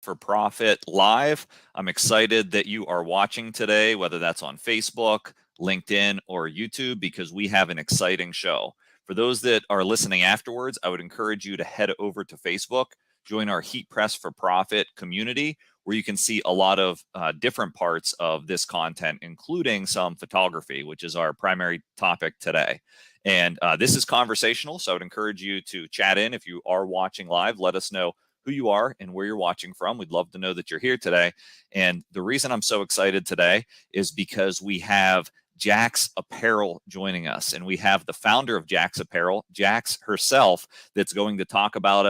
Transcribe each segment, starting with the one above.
for Profit live. I'm excited that you are watching today, whether that's on Facebook, LinkedIn, or YouTube, because we have an exciting show. For those that are listening afterwards, I would encourage you to head over to Facebook, join our Heat Press for Profit community, where you can see a lot of different parts of this content, including some photography, which is our primary topic today. And this is conversational, so I would encourage you to chat in. If you are watching live, let us know who you are and where you're watching from. We'd love to know that you're here today. And the reason I'm so excited today is because we have Jax Apparel joining us, and we have the founder of Jax Apparel, Jax herself, that's going to talk about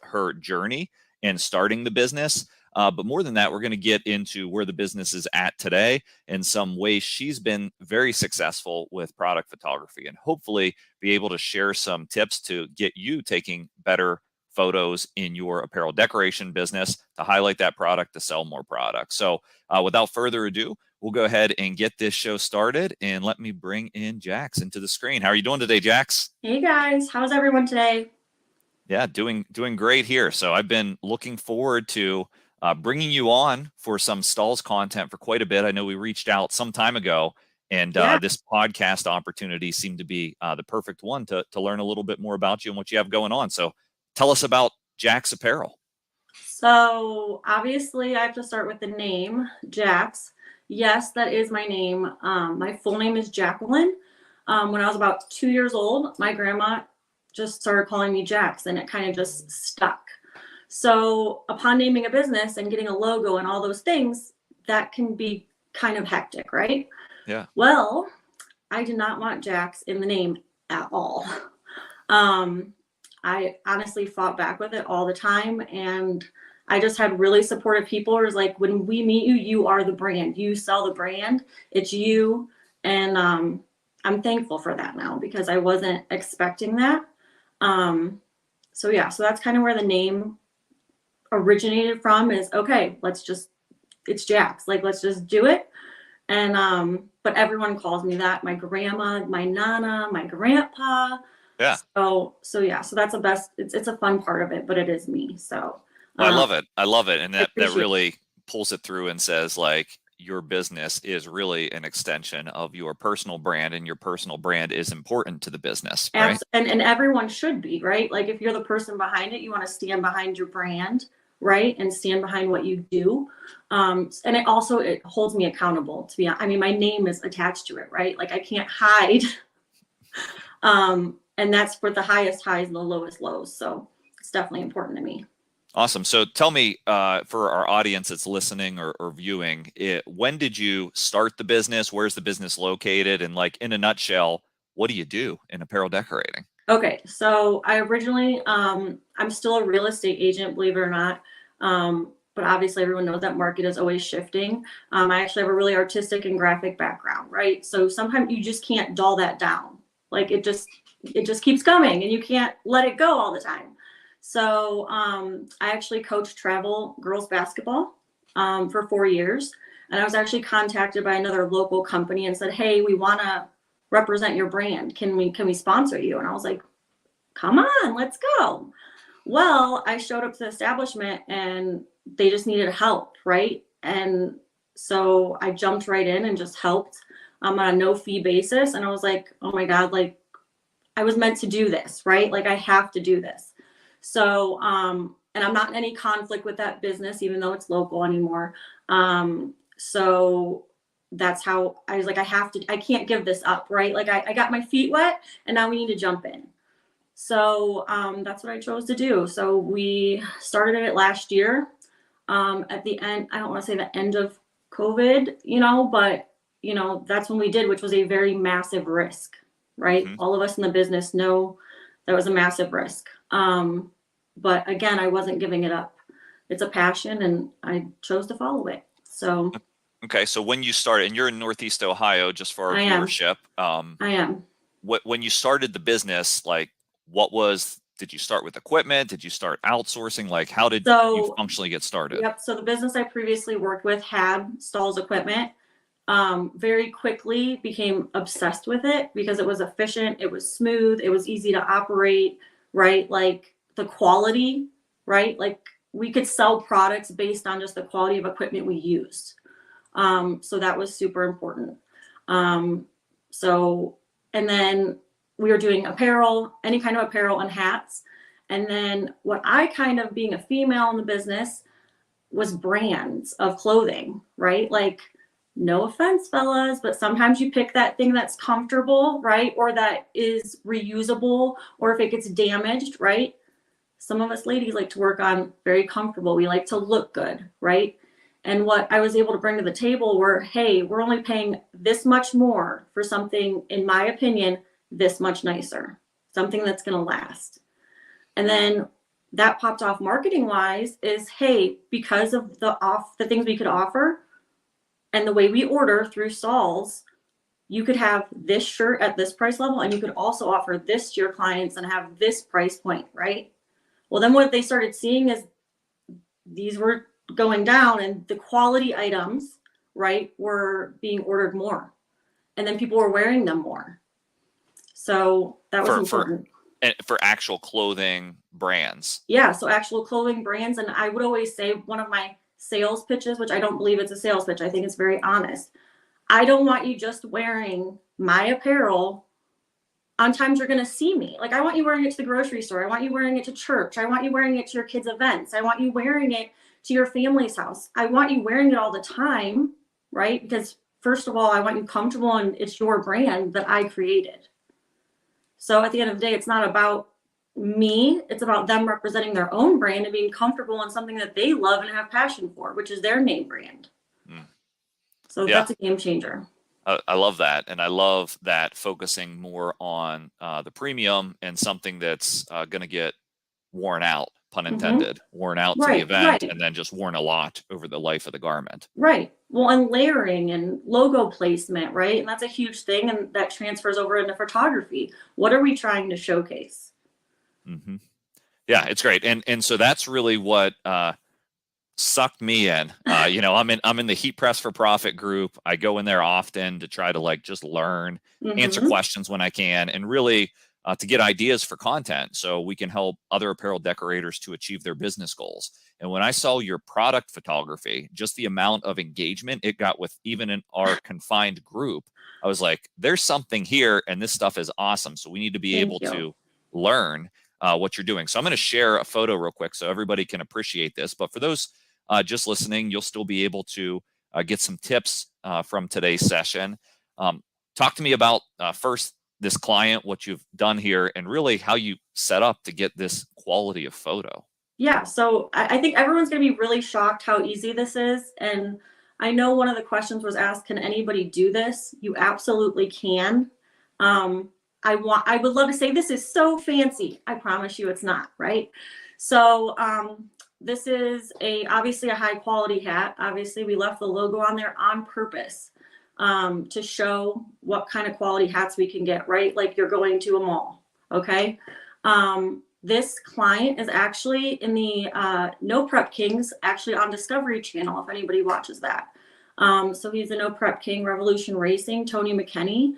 her journey and starting the business. But more than that, we're going to get into where the business is at today and some ways she's been very successful with product photography, and hopefully be able to share some tips to get you taking better photos in your apparel decoration business to highlight that product, to sell more products. So without further ado, we'll go ahead and get this show started, and let me bring in Jax into the screen. How are you doing today, Jax? Hey guys, how's everyone today? Yeah, doing great here. So I've been looking forward to bringing you on for some stalls content for quite a bit. I know we reached out some time ago, and this podcast opportunity seemed to be the perfect one to learn a little bit more about you and what you have going on. So tell us about Jax Apparel. So obviously I have to start with the name, Jax. Yes, that is my name. My full name is Jacqueline. When I was about 2 years old, my grandma just started calling me Jax, and it kind of just stuck. So upon naming a business and getting a logo and all those things, that can be kind of hectic, right? Yeah. Well, I did not want Jax in the name at all. I honestly fought back with it all the time, and I just had really supportive people who was like, when we meet you, you are the brand. You sell the brand. It's you. And I'm thankful for that now, because I wasn't expecting that. So that's kind of where the name originated from, is okay, it's Jax, like, let's just do it. And but everyone calls me that, my grandma, my nana, my grandpa. Yeah. So that's it's a fun part of it, but it is me. So I love it. And that really pulls it through and says, like, your business is really an extension of your personal brand, and your personal brand is important to the business, right? And everyone should be, right? Like, if you're the person behind it, you want to stand behind your brand, right? And stand behind what you do. And it holds me accountable, to be honest. I mean, my name is attached to it, right? Like, I can't hide. And that's for the highest highs and the lowest lows. So it's definitely important to me. Awesome. So tell me, for our audience that's listening or viewing, when did you start the business? Where's the business located? And, like, in a nutshell, what do you do in apparel decorating? Okay. So I originally, I'm still a real estate agent, believe it or not. But obviously everyone knows that market is always shifting. I actually have a really artistic and graphic background, right? So sometimes you just can't dull that down. Like, it just keeps coming, and you can't let it go all the time. So I actually coached travel girls basketball for 4 years. And I was actually contacted by another local company and said, hey, we want to represent your brand. Can we sponsor you? And I was like, come on, let's go. Well, I showed up to the establishment and they just needed help, right? And so I jumped right in and just helped on a no fee basis. And I was like, oh my God, like, I was meant to do this, right? Like, I have to do this. So, and I'm not in any conflict with that business, even though it's local anymore. So that's how I was like, I can't give this up, right? Like, I got my feet wet, and now we need to jump in. So that's what I chose to do. So we started it last year at the end. I don't want to say the end of COVID, but that's when we did, which was a very massive risk, right? Mm-hmm. All of us in the business know that was a massive risk. But again, I wasn't giving it up. It's a passion, and I chose to follow it. So. Okay. So when you started, and you're in Northeast Ohio, just for our viewership. I am. When you started the business, like, did you start with equipment? Did you start outsourcing? Like, how did you functionally get started? Yep. So the business I previously worked with had stalls equipment. Very quickly became obsessed with it because it was efficient. It was smooth. It was easy to operate, right? Like, the quality, right? Like we could sell products based on just the quality of equipment we used. So that was super important. And then we were doing apparel, any kind of apparel and hats. And then what I kind of, being a female in the business, was brands of clothing, right? Like, no offense, fellas, but sometimes you pick that thing that's comfortable, right? Or that is reusable, or if it gets damaged, right? Some of us ladies like to work on very comfortable. We like to look good, right? And what I was able to bring to the table were, hey, we're only paying this much more for something, in my opinion, this much nicer, something that's going to last. And then that popped off marketing wise is, hey, because of the things we could offer and the way we order through stalls, you could have this shirt at this price level, and you could also offer this to your clients and have this price point, right? Well, then what they started seeing is these were going down, and the quality items, right, were being ordered more, and then people were wearing them more. So that was important. For actual clothing brands. Yeah, so actual clothing brands. And I would always say, one of my sales pitches, which I don't believe it's a sales pitch, I think it's very honest. I don't want you just wearing my apparel on times you're going to see me. Like, I want you wearing it to the grocery store. I want you wearing it to church. I want you wearing it to your kids' events. I want you wearing it to your family's house. I want you wearing it all the time, right? Because first of all, I want you comfortable, and it's your brand that I created. So at the end of the day, it's not about me. It's about them representing their own brand and being comfortable in something that they love and have passion for, which is their name brand. So yeah, that's a game changer. I love that. And I love that focusing more on the premium and something that's going to get worn out, pun intended, worn out to the event, and then just worn a lot over the life of the garment. Right. Well, and layering and logo placement, right? And that's a huge thing. And that transfers over into photography. What are we trying to showcase? Yeah, it's great. And so that's really what sucked me in. I'm in the Heat Press for Profit group. I go in there often to try to just learn, answer questions when I can, and really to get ideas for content so we can help other apparel decorators to achieve their business goals. And when I saw your product photography, just the amount of engagement it got with even in our confined group, I was like, there's something here, and this stuff is awesome. So we need to be able to learn what you're doing. So I'm going to share a photo real quick so everybody can appreciate this. But for those just listening, you'll still be able to get some tips from today's session. Talk to me about first this client, what you've done here, and really how you set up to get this quality of photo. Yeah, so I think everyone's going to be really shocked how easy this is. And I know one of the questions was asked, can anybody do this? You absolutely can. I would love to say this is so fancy. I promise you it's not, right? So this is obviously a high quality hat. Obviously we left the logo on there on purpose to show what kind of quality hats we can get, right? Like you're going to a mall, okay? This client is actually in the No Prep Kings, actually on Discovery Channel, if anybody watches that. So he's the No Prep King, Revolution Racing, Tony McKenney.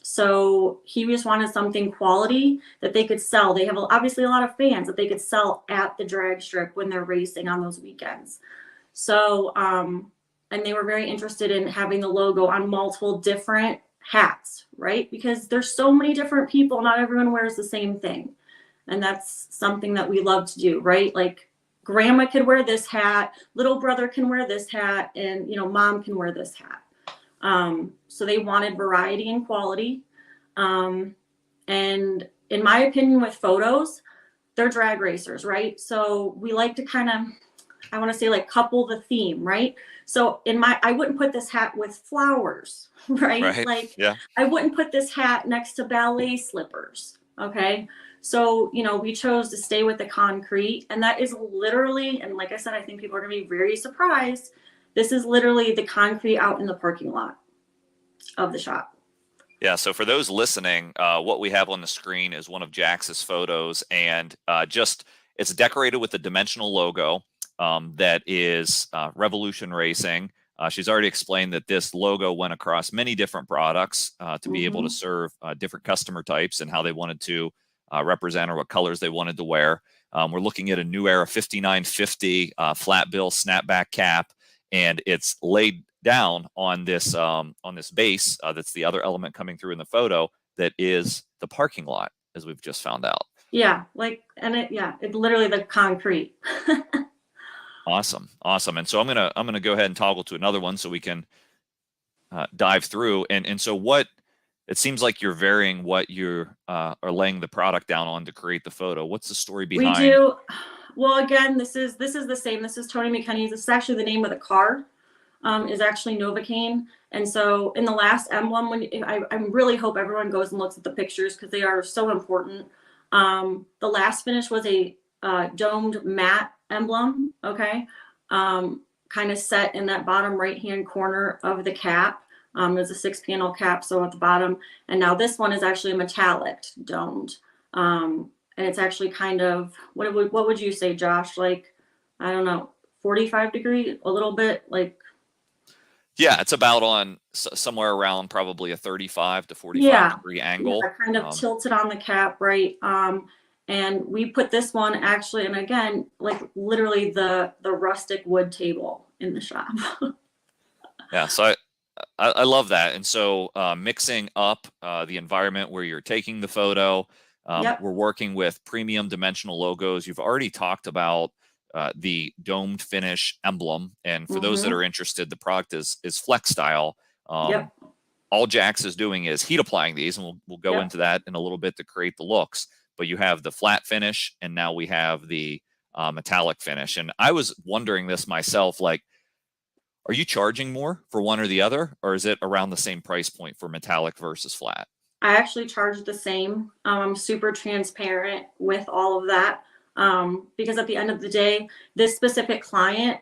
So he just wanted something quality that they could sell. They have obviously a lot of fans that they could sell at the drag strip when they're racing on those weekends. So, and they were very interested in having the logo on multiple different hats, right? Because there's so many different people, not everyone wears the same thing. And that's something that we love to do, right? Like grandma could wear this hat, little brother can wear this hat, and mom can wear this hat. So they wanted variety and quality. And in my opinion, with photos, they're drag racers, right? So we like to kind of, I want to say couple the theme, right? So I wouldn't put this hat with flowers, right? I wouldn't put this hat next to ballet slippers. Okay. So, we chose to stay with the concrete, and that is literally, and like I said, I think people are going to be very surprised. This is literally the concrete out in the parking lot of the shop. Yeah. So for those listening, what we have on the screen is one of Jax's photos, and it's decorated with a dimensional logo that is Revolution Racing. She's already explained that this logo went across many different products to be able to serve different customer types and how they wanted to represent or what colors they wanted to wear. We're looking at a New Era 5950 flat bill snapback cap, and it's laid down on this base that's the other element coming through in the photo that is the parking lot, as we've just found out. Yeah, like, and it's literally the concrete. Awesome. And so I'm gonna go ahead and toggle to another one so we can dive through. And so what it seems like you're varying what you are laying the product down on to create the photo. What's the story behind? We do. Well, again, this is the same. This is Tony McKinney's. This is actually the name of the car. Is actually Novocaine. And so in the last emblem, I really hope everyone goes and looks at the pictures because they are so important. The last finish was a domed matte emblem, okay? Kind of set in that bottom right-hand corner of the cap. There's a 6-panel cap, so at the bottom. And now this one is actually a metallic domed. And it's actually kind of, what would you say, Josh? Like, I don't know, 45 degree, a little bit, like. Yeah, it's about on somewhere around probably a 35 to 45 degree angle. Yeah, kind of tilted on the cap, right? And we put this one actually, and again, like literally the rustic wood table in the shop. Yeah, so I love that. And so mixing up the environment where you're taking the photo, we're working with premium dimensional logos. You've already talked about the domed finish emblem, and for those that are interested, the product is flex style. All Jax is doing is heat applying these, and we'll go into that in a little bit to create the looks. But you have the flat finish, and now we have the metallic finish. And I was wondering this myself, like, are you charging more for one or the other, or is it around the same price point for metallic versus flat? I actually charge the same. I'm super transparent with all of that. Because at the end of the day, this specific client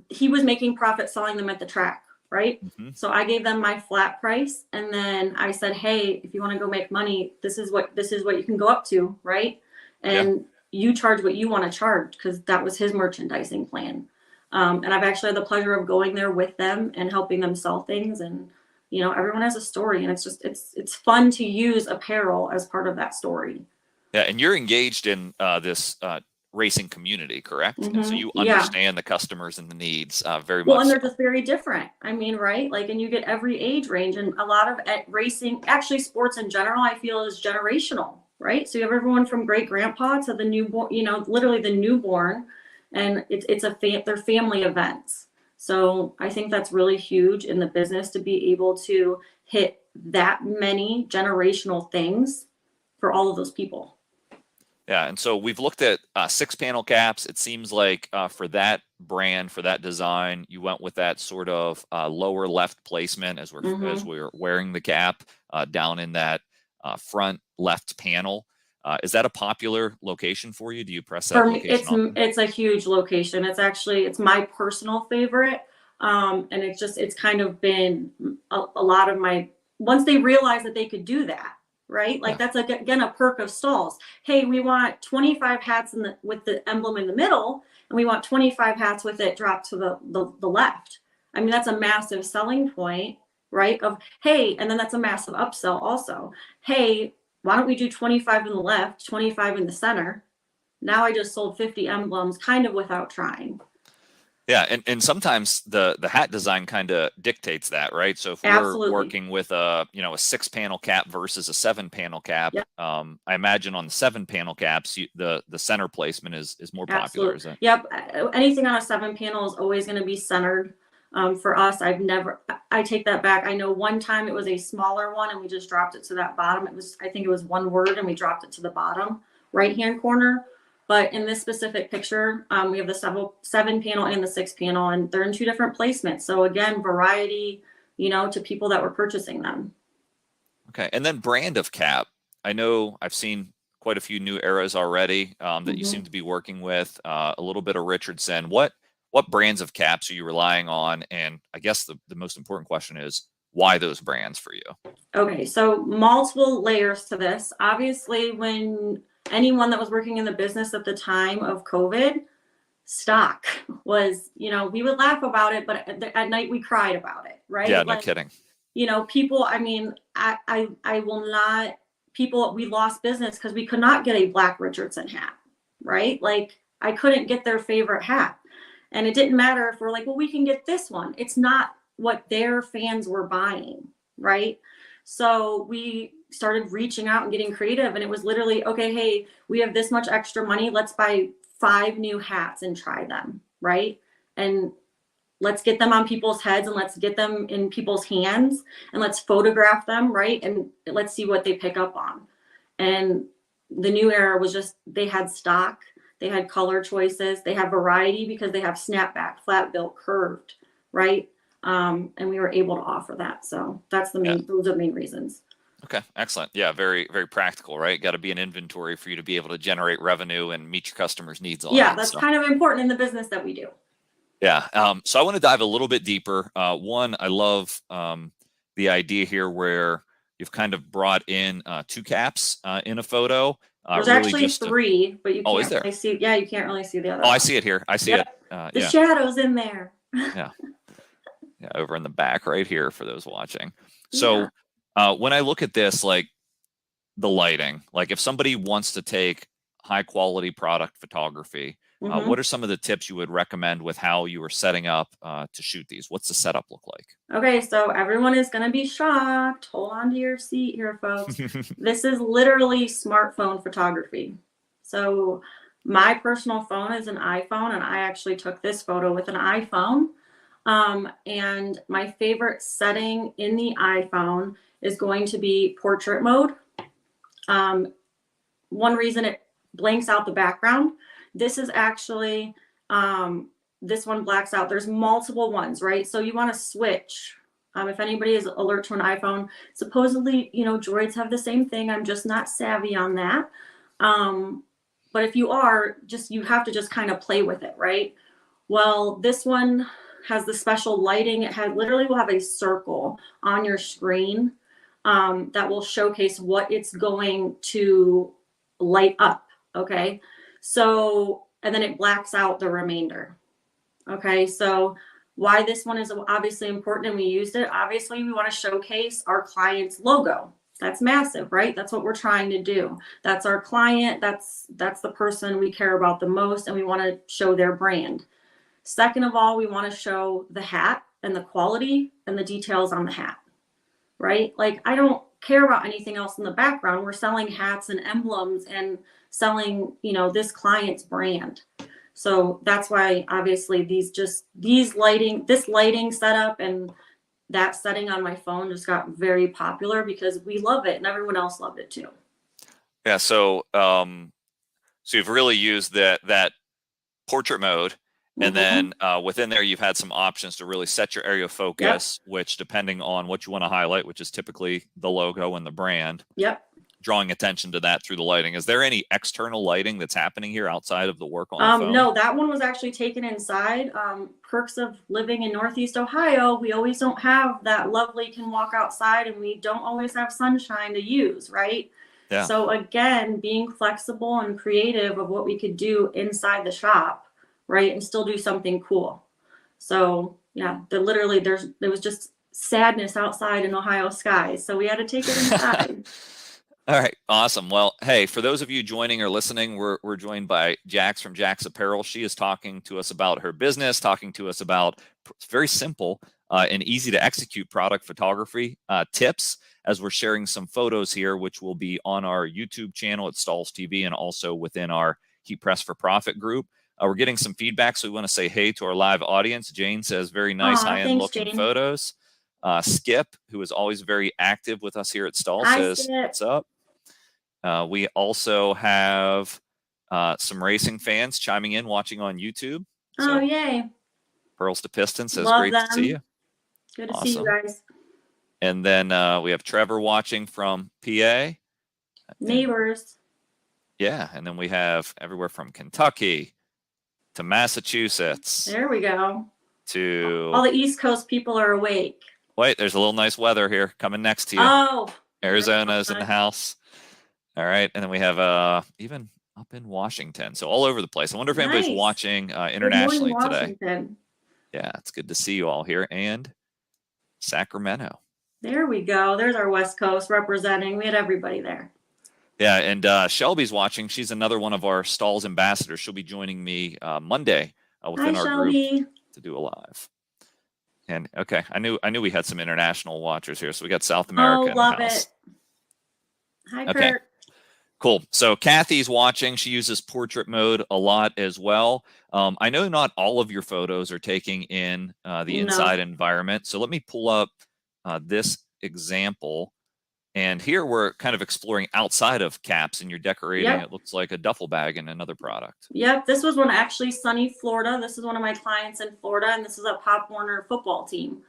he was making profit selling them at the track, right? So I gave them my flat price, and then I said, hey, if you want to go make money, this is what you can go up to, right? And you charge what you want to charge, because that was his merchandising plan. And I've actually had the pleasure of going there with them and helping them sell things. And everyone has a story, and it's fun to use apparel as part of that story. Yeah, and you're engaged in this racing community, correct? And so you understand the customers and the needs very much. Well, and they're just very different. I mean, right? Like, and you get every age range, and a lot of racing, actually sports in general, I feel is generational, right? So you have everyone from great grandpa to the newborn, literally the newborn, and they're family events. So I think that's really huge in the business to be able to hit that many generational things for all of those people. Yeah, and so we've looked at 6-panel caps. It seems like for that brand, for that design, you went with that sort of lower left placement as we're wearing the cap down in that front left panel. Is that a popular location for you? Do you press that for me, location? It's a huge location. It's my personal favorite, and it's kind of been a lot of my, once they realized that they could do that. Right? Like that's again a perk of stalls. Hey, we want 25 hats with the emblem in the middle, and we want 25 hats with it dropped to the left. I mean, that's a massive selling point, right? Of hey, and then that's a massive upsell also. Hey, why don't we do 25 in the left, 25 in the center? Now I just sold 50 emblems kind of without trying. Yeah, and sometimes the hat design kind of dictates that, right? So if we're working with a 6-panel cap versus a 7-panel cap, I imagine on the 7-panel caps, the center placement is more popular, isn't it? Yep, anything on a 7-panel is always going to be centered. For us, I take that back. I know one time it was a smaller one, and we just dropped it to that bottom. I think it was one word, and we dropped it to the bottom right-hand corner. But in this specific picture, we have the 7-panel and the 6-panel, and they're in 2 different placements. So again, variety, to people that were purchasing them. Okay, and then brand of cap. I know I've seen quite a few new eras already that you seem to be working with. A little bit of Richardson. What brands of caps are you relying on? And I guess the most important question is, why those brands for you? Okay, so multiple layers to this. Obviously, when anyone that was working in the business at the time of COVID, stock was, we would laugh about it, but at night we cried about it, right? Yeah, no kidding. People, I mean, I will not we lost business because we could not get a black Richardson hat, right? Like I couldn't get their favorite hat. And it didn't matter if we're like, well, we can get this one. It's not what their fans were buying, right? So we started reaching out and getting creative. And it was literally, okay, hey, we have this much extra money. Let's buy 5 new hats and try them, right? And let's get them on people's heads and let's get them in people's hands and let's photograph them, right? And let's see what they pick up on. And the new era was just, they had stock, they had color choices, they have variety because they have snapback, flat built, curved, right? And we were able to offer that. So that's the main, those are the main reasons. Okay, excellent. Yeah, very, very practical, right? Got to be an inventory for you to be able to generate revenue and meet your customers' needs on Yeah, it, that's so. kind of important in the business that we do. Yeah. So I want to dive a little bit deeper. One, I love the idea here where you've kind of brought in 2 caps in a photo. There's really actually 3, but you can't really see. Yeah, you can't really see the other. Oh, I see it here. I see it. The shadows in there. Yeah. Yeah, over in the back right here for those watching. So when I look at this, like the lighting, like if somebody wants to take high quality product photography, what are some of the tips you would recommend with how you were setting up to shoot these? What's the setup look like? Okay, so everyone is going to be shocked. Hold on to your seat here, folks. This is literally smartphone photography. So my personal phone is an iPhone, and I actually took this photo with an iPhone. And my favorite setting in the iPhone is going to be portrait mode. One reason it blanks out the background. This is actually, this one blacks out. There's multiple ones, right? So you want to switch. If anybody is alert to an iPhone, supposedly, you know, Droids have the same thing. I'm just not savvy on that. But if you are, you have to just kind of play with it, right? Well, this one has the special lighting. It literally will have a circle on your screen that will showcase what it's going to light up. Okay. So, and then it blacks out the remainder. Okay. So why this one is obviously important and we used it, obviously we want to showcase our client's logo. That's massive, right? That's what we're trying to do. That's our client. That's the person we care about the most, and we want to show their brand. Second of all, we want to show the hat and the quality and the details on the hat, right? Like I don't care about anything else in the background. We're selling hats and emblems and selling, you know, this client's brand. So that's why obviously this lighting setup and that setting on my phone just got very popular because we love it and everyone else loved it too. Yeah. So, so you've really used that portrait mode. And then within there, you've had some options to really set your area of focus, which depending on what you want to highlight, which is typically the logo and the brand, drawing attention to that through the lighting. Is there any external lighting that's happening here outside of the work on the phone? No, that one was actually taken inside. Perks of living in Northeast Ohio, we always don't have that lovely can walk outside and we don't always have sunshine to use, right? Yeah. So again, being flexible and creative of what we could do inside the shop, right, and still do something cool. So yeah, there was just sadness outside in Ohio skies, so we had to take it inside. All right, awesome. Well, hey, for those of you joining or listening, we're joined by Jax from Jax Apparel. She is talking to us about her business, talking to us about very simple and easy to execute product photography tips, as we're sharing some photos here, which will be on our YouTube channel at Stalls TV and also within our Heat Press for Profit group. We're getting some feedback, so we want to say hey to our live audience. Jane says, very nice, high-end looking Jane. Photos. Skip, who is always very active with us here at Stall, says, Skip. What's up? We also have some racing fans chiming in, watching on YouTube. So, yay. Pearls to Pistons says, love great them. to see you. Good to see you guys. And then we have Trevor watching from PA. Neighbors. Yeah, and then we have everywhere from Kentucky to Massachusetts. There we go. To all the East Coast people are awake. Wait, there's a little nice weather here coming next to you. Oh, Arizona's in the house. All right, and then we have even up in Washington, so all over the place. I wonder if anybody's watching internationally today. Yeah, it's good to see you all here, and Sacramento. There we go. There's our West Coast representing. We had everybody there. Yeah, and Shelby's watching. She's another one of our stalls ambassadors. She'll be joining me Monday Hi, within our group Shelby. to do a live. And okay, I knew we had some international watchers here, so we got South America Oh, in the love it. house. Hi, Okay, Kurt. cool. So Kathy's watching. She uses portrait mode a lot as well. I know not all of your photos are taking in the No. inside environment. So let me pull up this example. And here we're kind of exploring outside of caps, and you're decorating. Yep. It looks like a duffel bag in another product. Yep. This was one actually sunny Florida. This is one of my clients in Florida, and this is a Pop Warner football team.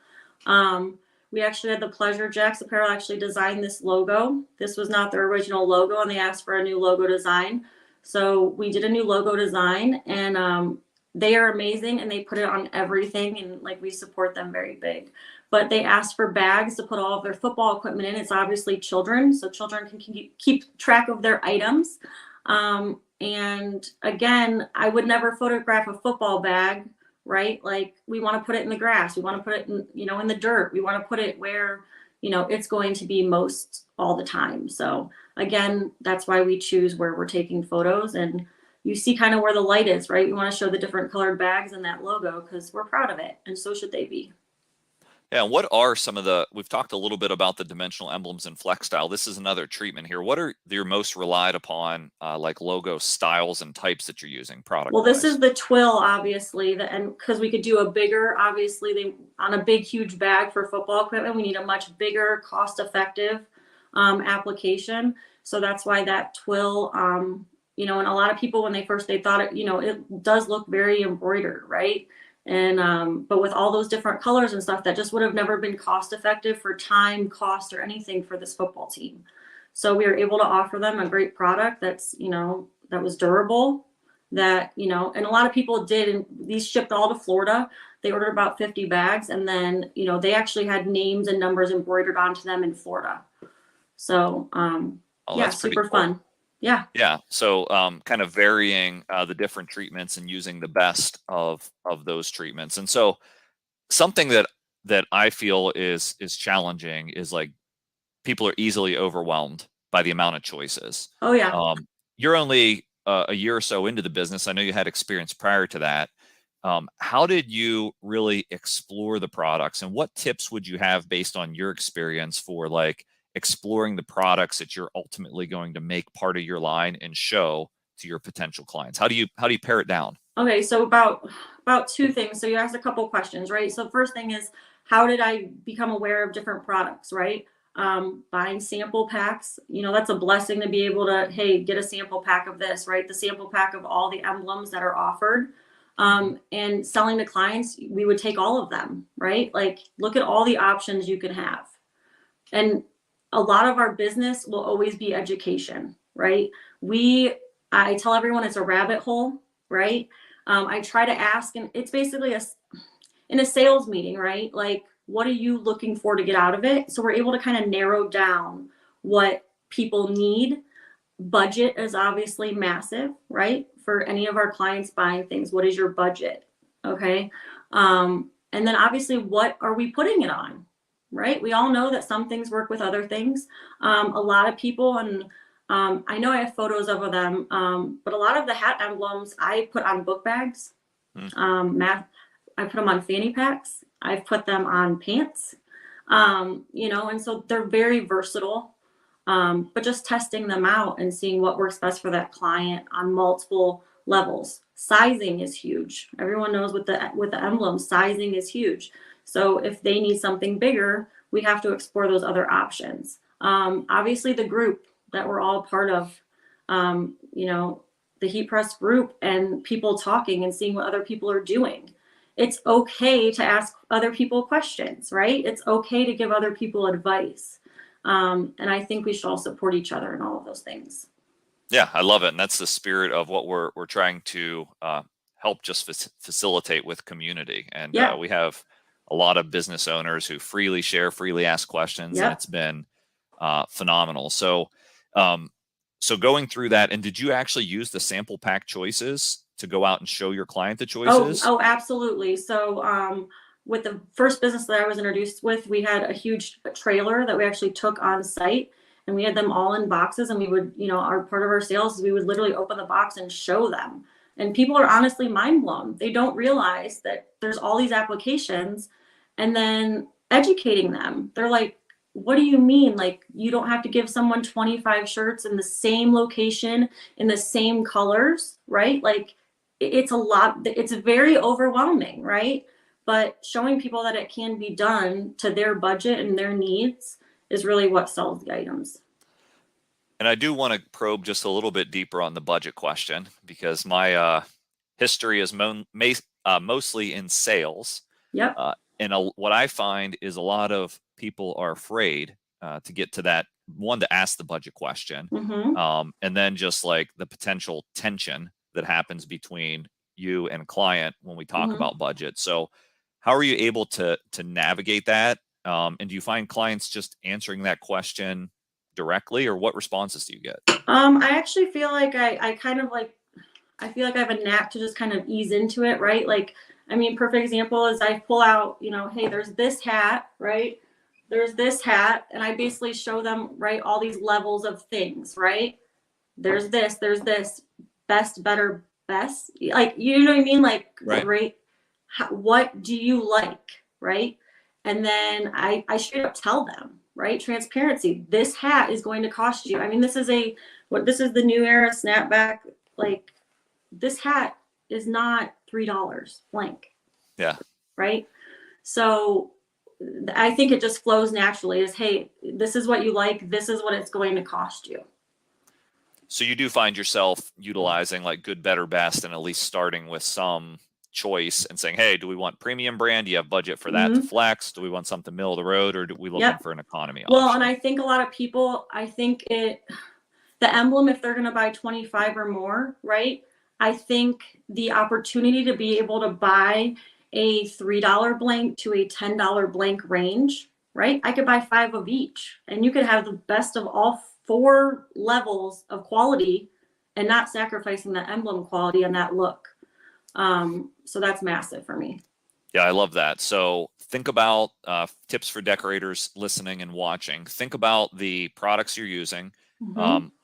We actually had the pleasure. Jax Apparel actually designed this logo. This was not their original logo, and they asked for a new logo design. So we did a new logo design, and they are amazing, and they put it on everything, and like we support them very big. But they asked for bags to put all of their football equipment in. It's obviously children, so children can keep track of their items. And again, I would never photograph a football bag, right? Like we want to put it in the grass. We want to put it in, in the dirt. We want to put it where, it's going to be most all the time. So again, that's why we choose where we're taking photos, and you see kind of where the light is, right? We want to show the different colored bags and that logo because we're proud of it, and so should they be. Yeah, what are some of we've talked a little bit about the dimensional emblems and flex style. This is another treatment here. What are your most relied upon like logo styles and types that you're using product Well, this wise? is the twill, obviously, and because we could do a bigger, obviously, on a big, huge bag for football equipment, we need a much bigger, cost-effective application. So that's why that twill, and a lot of people when they thought it, it does look very embroidered, right? And but with all those different colors and stuff, that just would have never been cost-effective for time, cost, or anything for this football team. So we were able to offer them a great product that's, that was durable, that, and a lot of people did, and these shipped all to Florida. They ordered about 50 bags, and then, they actually had names and numbers embroidered onto them in Florida. So, yeah, super cool. Fun. Yeah. Yeah. So kind of varying the different treatments and using the best of those treatments. And so something that I feel is challenging is like people are easily overwhelmed by the amount of choices. Oh yeah. You're only a year or so into the business. I know you had experience prior to that. How did you really explore the products, and what tips would you have based on your experience for like exploring the products that you're ultimately going to make part of your line and show to your potential clients? How do you pare it down? Okay, so about two things. So you asked a couple questions, right? So first thing is, how did I become aware of different products, right? Buying sample packs, that's a blessing to be able to, hey, get a sample pack of this, right? The sample pack of all the emblems that are offered. And selling to clients, we would take all of them, right? Like, look at all the options you can have. And a lot of our business will always be education, right? I tell everyone it's a rabbit hole, right? I try to ask, and it's basically in a sales meeting, right? Like, what are you looking for to get out of it? So we're able to kind of narrow down what people need. Budget is obviously massive, right? For any of our clients buying things, what is your budget? Okay. And then obviously, what are we putting it on? Right? We all know that some things work with other things. A lot of people, and I know I have photos of them, but a lot of the hat emblems I put on book bags. I put them on fanny packs. I've put them on pants. And so they're very versatile. But just testing them out and seeing what works best for that client on multiple levels. Sizing is huge. Everyone knows with the emblems, sizing is huge. So if they need something bigger, we have to explore those other options. Obviously, the group that we're all part of, the Heat Press group, and people talking and seeing what other people are doing. It's okay to ask other people questions, right? It's okay to give other people advice. And I think we should all support each other in all of those things. Yeah, I love it. And that's the spirit of what we're trying to help just facilitate with community. And Yeah. We have a lot of business owners who freely share, freely ask questions, Yep. and it's been phenomenal. So, so going through that, and did you actually use the sample pack choices to go out and show your client the choices? Oh, absolutely. So, with the first business that I was introduced with, we had a huge trailer that we actually took on site, and we had them all in boxes, and we would, our part of our sales is we would literally open the box and show them. And people are honestly mind blown. They don't realize that there's all these applications, and then educating them. They're like, what do you mean? Like, you don't have to give someone 25 shirts in the same location, in the same colors, right? Like, it's a lot. It's very overwhelming, right? But showing people that it can be done to their budget and their needs is really what sells the items. And I do want to probe just a little bit deeper on the budget question, because my history is mostly in sales. Yep. What I find is a lot of people are afraid to get to that one, to ask the budget question, and then just like the potential tension that happens between you and client when we talk about budget. So how are you able to navigate that? And do you find clients just answering that question directly, or what responses do you get? I actually feel like I feel like I have a knack to just kind of ease into it, right? Like, I mean, perfect example is I pull out, hey, there's this hat, right? There's this hat, and I basically show them, right, all these levels of things, right? There's this, best, better, best. Like, you know what I mean? Like, right? What do you like, right? And then I straight up tell them, right? Transparency. This hat is going to cost you. I mean, this is the new era snapback. Like, this hat is not $3 blank. Yeah. Right. So I think it just flows naturally is, hey, this is what you like. This is what it's going to cost you. So you do find yourself utilizing like good, better, best, and at least starting with some choice and saying, hey, do we want premium brand? Do you have budget for that to flex? Do we want something middle of the road, or do we looking for an economy option? Well, and I think a lot of people, the emblem, if they're going to buy 25 or more, right? I think the opportunity to be able to buy a $3 blank to a $10 blank range, right? I could buy 5 of each, and you could have the best of all 4 levels of quality and not sacrificing that emblem quality and that look. So that's massive for me. Yeah, I love that. So think about tips for decorators listening and watching. Think about the products you're using.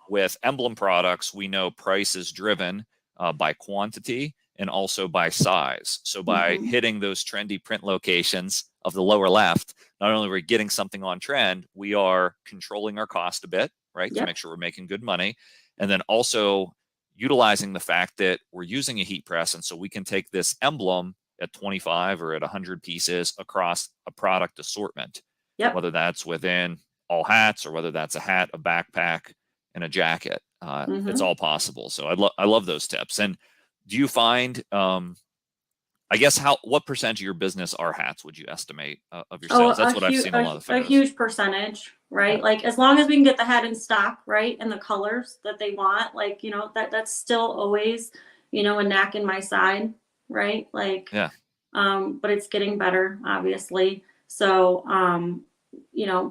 With emblem products, we know price is driven by quantity and also by size. So by hitting those trendy print locations of the lower left, not only are we getting something on trend, we are controlling our cost a bit, right? To make sure we're making good money. And then also utilizing the fact that we're using a heat press. And so we can take this emblem at 25 or at 100 pieces across a product assortment, whether that's within all hats or whether that's a hat, a backpack, and a jacket. It's all possible. So I love those tips. And do you find, I guess, what percentage of your business are hats, would you estimate, of your sales? That's what I've seen a lot of photos. A huge percentage, right? Like, as long as we can get the hat in stock, right, and the colors that they want, like, that's still always, a knack in my side, right? Like, but it's getting better, obviously. So,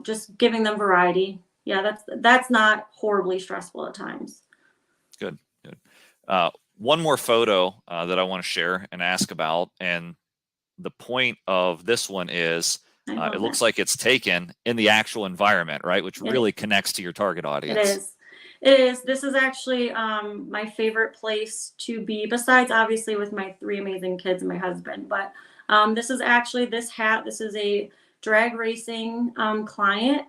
just giving them variety. Yeah, that's not horribly stressful at times. Good. One more photo that I want to share and ask about, and the point of this one is it looks like it's taken in the actual environment, right? Which really connects to your target audience. It is. This is actually my favorite place to be, besides obviously with my 3 amazing kids and my husband. But this is actually this hat. This is a drag racing client,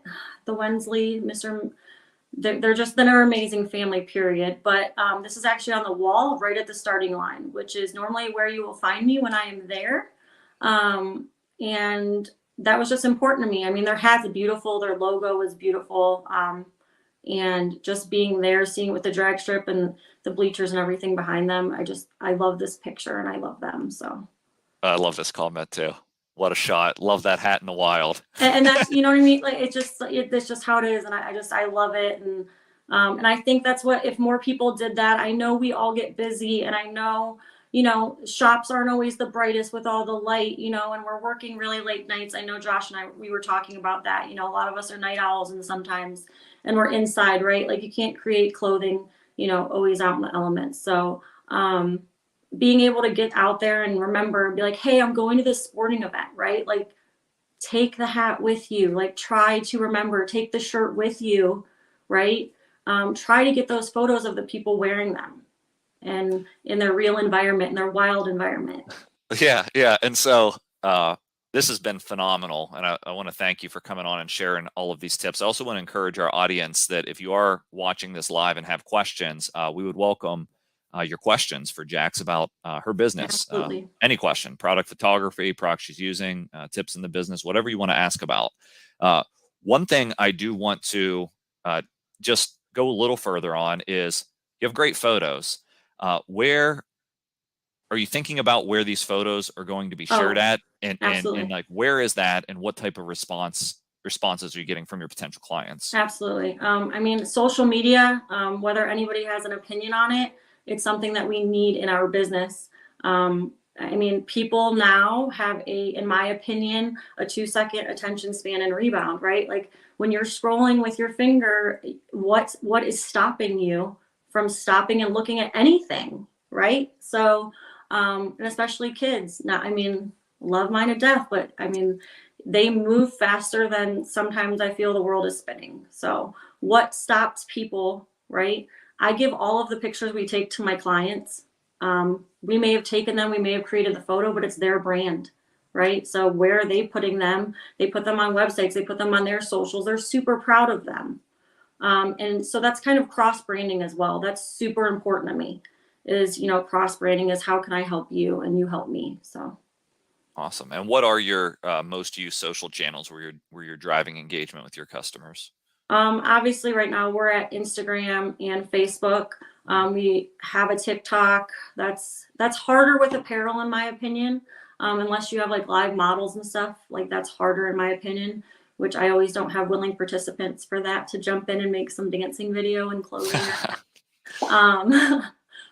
the Wensley, they're just an amazing family, period. But this is actually on the wall right at the starting line, which is normally where you will find me when I am there. And that was just important to me. I mean, their hat's beautiful. Their logo is beautiful. And just being there, seeing it with the drag strip and the bleachers and everything behind them, I love this picture and I love them. So I love this comment too. What a shot. Love that hat in the wild. And that's, you know what I mean? Like, it's just how it is. And I love it. And I think that's what, if more people did that, I know we all get busy, and I know, shops aren't always the brightest with all the light, and we're working really late nights. I know Josh and we were talking about that. A lot of us are night owls, and sometimes, and we're inside, right? Like, you can't create clothing, always out in the elements. So, being able to get out there and remember and be like, hey, I'm going to this sporting event, right? Like, take the hat with you. Like, try to remember, take the shirt with you right? Try to get those photos of the people wearing them and in their real environment, in their wild environment. Yeah, yeah. And so this has been phenomenal. And I want to thank you for coming on and sharing all of these tips. I also want to encourage our audience that if you are watching this live and have questions, we would welcome your questions for Jax about her business. Absolutely. Any question, product photography, product she's using, tips in the business, whatever you want to ask about. One thing I do want to just go a little further on is you have great photos. Where are you thinking about where these photos are going to be shared Oh, at, and absolutely. like where is that, and what type of responses are you getting from your potential clients? Absolutely. I mean, social media, whether anybody has an opinion on it, it's something that we need in our business. I mean, people now have in my opinion, a 2-second attention span and rebound, right? Like when you're scrolling with your finger, what is stopping you from stopping and looking at anything, right? So, and especially kids. Now, I mean, love mine to death, but I mean, they move faster than sometimes I feel the world is spinning. So, what stops people, right? I give all of the pictures we take to my clients. We may have taken them, we may have created the photo, but it's their brand, right? So, where are they putting them? They put them on websites, they put them on their socials. They're super proud of them. And so, that's kind of cross branding as well. That's super important to me. Is, cross branding is how can I help you and you help me. So, Awesome. And what are your most used social channels where you're driving engagement with your customers? obviously, right now we're at Instagram and Facebook. We have a TikTok. That's harder with apparel, in my opinion. Unless you have like live models and stuff, like that's harder in my opinion. Which I always don't have willing participants for that to jump in and make some dancing video and clothing. um,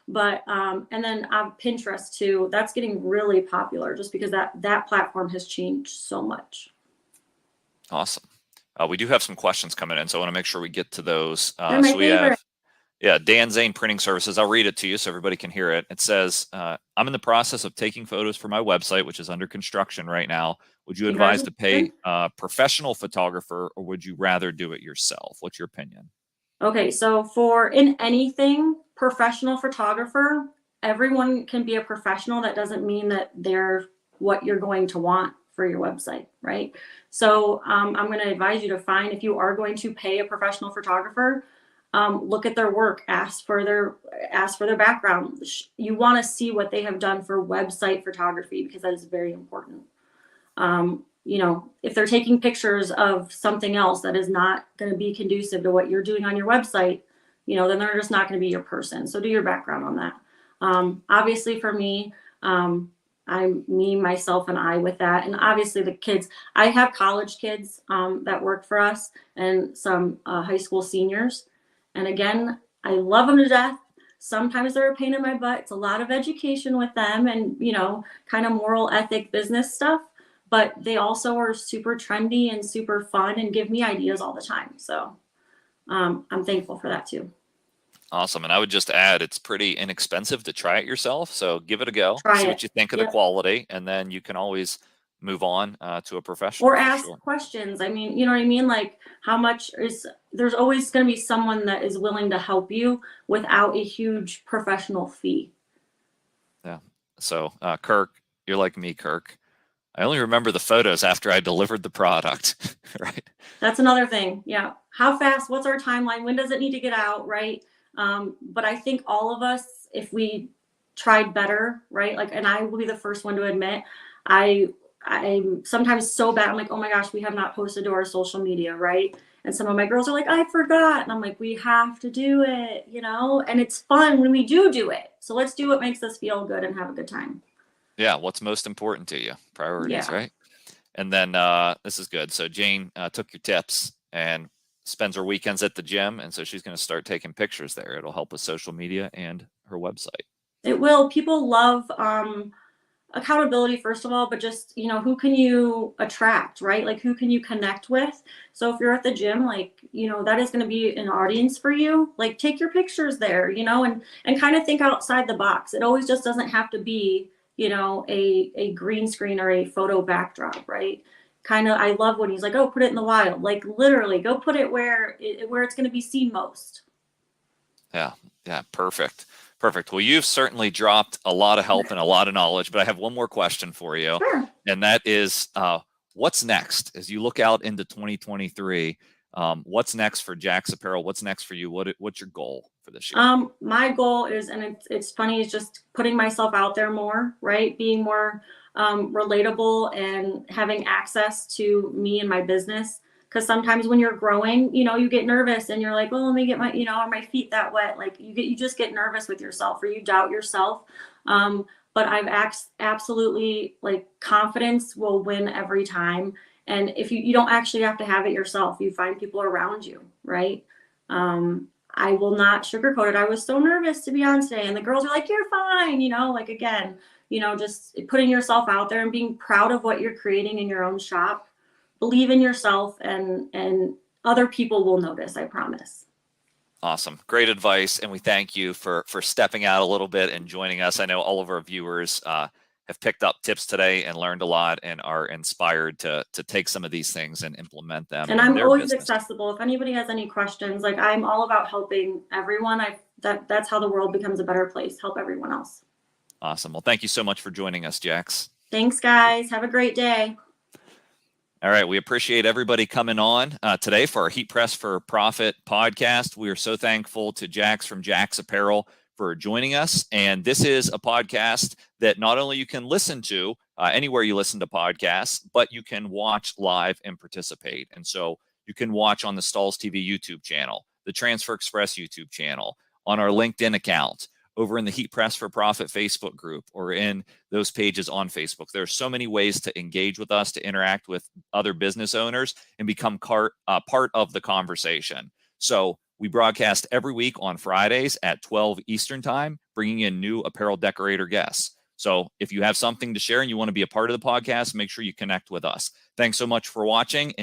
but and then Pinterest too. That's getting really popular just because that platform has changed so much. Awesome. We do have some questions coming in, so I want to make sure we get to those. They're my So we favorite. have, yeah, Dan Zayn Printing Services. I'll read it to you so everybody can hear it. It says, I'm in the process of taking photos for my website, which is under construction right now. Would you advise to pay Congratulations. a professional photographer, or would you rather do it yourself? What's your opinion? Okay, so for in anything, professional photographer, everyone can be a professional. That doesn't mean that they're what you're going to want for your website, right? So I'm going to advise you to find if you are going to pay a professional photographer, look at their work, ask for their background. You want to see what they have done for website photography because that is very important. If they're taking pictures of something else that is not going to be conducive to what you're doing on your website, then they're just not going to be your person. So do your background on that. Obviously for me, I'm me, myself, and I with that. And obviously the kids, I have college kids that work for us and some high school seniors. And again, I love them to death. Sometimes they're a pain in my butt. It's a lot of education with them and, kind of moral ethic business stuff. But they also are super trendy and super fun and give me ideas all the time. So I'm thankful for that too. Awesome. And I would just add, it's pretty inexpensive to try it yourself. So give it a go, Try see what it. you think of the Yep. quality, and then you can always move on to a Or professional for ask sure. questions. I mean, you know what I mean? Like, there's always going to be someone that is willing to help you without a huge professional fee. Yeah. So, Kirk, you're like me, Kirk. I only remember the photos after I delivered the product, right? That's another thing. Yeah. How fast? What's our timeline? When does it need to get out? Right. But I think all of us, if we tried better, right? Like, and I will be the first one to admit, I I'm sometimes so bad. I'm like, oh my gosh, we have not posted to our social media, right? And some of my girls are like, I forgot. And I'm like, we have to do it, and it's fun when we do it. So let's do what makes us feel good and have a good time. Yeah. What's most important to you? Priorities, Yeah. right? And then this is good. So Jane took your tips and spends her weekends at the gym, and so she's going to start taking pictures there. It'll help with social media and her website. It will. People love accountability first of all, but just who can you attract, right? Like who can you connect with? So if you're at the gym, like that is going to be an audience for you. Like take your pictures there, and kind of think outside the box. It always just doesn't have to be a green screen or a photo backdrop, right? kind of, I love when he's like, oh, put it in the wild. Like literally go put it where it's going to be seen most. Yeah. Yeah. Perfect. Perfect. Well, you've certainly dropped a lot of help and a lot of knowledge, but I have one more question for you. Sure. And that is, what's next as you look out into 2023? What's next for Jax Apparel? What's next for you? What's your goal for this year? My goal is, and it's funny, is just putting myself out there more, right? Being more relatable and having access to me and my business. Because sometimes when you're growing, you get nervous and you're like, well, let me get my, are my feet that wet? Like you just get nervous with yourself, or you doubt yourself. But I've absolutely, like, confidence will win every time. And if you don't actually have to have it yourself, you find people around you, right? I will not sugarcoat it. I was so nervous to be on today, and the girls are like, you're fine. Like, again, just putting yourself out there and being proud of what you're creating in your own shop. Believe in yourself, and other people will notice, I promise. Awesome. Great advice. And we thank you for stepping out a little bit and joining us. I know all of our viewers have picked up tips today and learned a lot and are inspired to take some of these things and implement them. And I'm always accessible. If anybody has any questions, like, I'm all about helping everyone. That's how the world becomes a better place. Help everyone else. Awesome. Well, thank you so much for joining us, Jax. Thanks, guys. Have a great day. All right. We appreciate everybody coming on today for our Heat Press for Profit podcast. We are so thankful to Jax from Jax Apparel for joining us. And this is a podcast that not only you can listen to anywhere you listen to podcasts, but you can watch live and participate. And so you can watch on the Stalls TV YouTube channel, the Transfer Express YouTube channel, on our LinkedIn account, over in the Heat Press for Profit Facebook group, or in those pages on Facebook. There are so many ways to engage with us, to interact with other business owners, and become part of the conversation. So we broadcast every week on Fridays at 12 Eastern time, bringing in new apparel decorator guests. So if you have something to share and you want to be a part of the podcast, make sure you connect with us. Thanks so much for watching. And